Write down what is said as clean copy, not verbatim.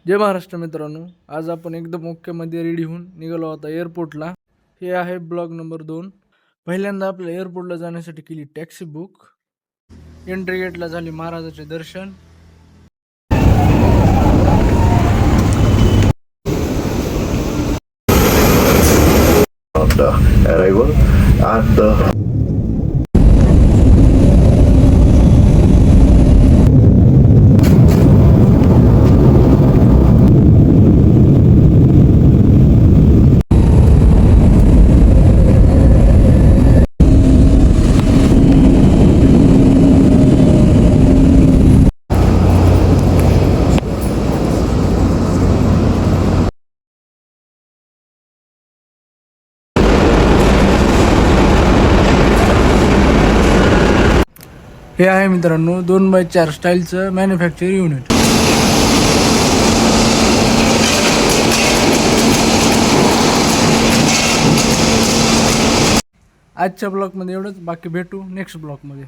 जय महाराष्ट्र मित्रांनो, आज आपण एकदम ओकेमध्ये रेडी होऊन निघालो आता एअरपोर्टला. हे आहे ब्लॉग नंबर 2. पहिल्यांदा आपल्या एअरपोर्टला जाण्यासाठी केली टॅक्सी बुक. एंट्री गेटला झाले महाराजाचे दर्शन. The arrival at the हे आहे मित्रांनो 2x4 स्टाईलचं मॅन्युफॅक्चर युनिट. आजच्या ब्लॉगमध्ये एवढंच. बाकी भेटू नेक्स्ट ब्लॉगमध्ये.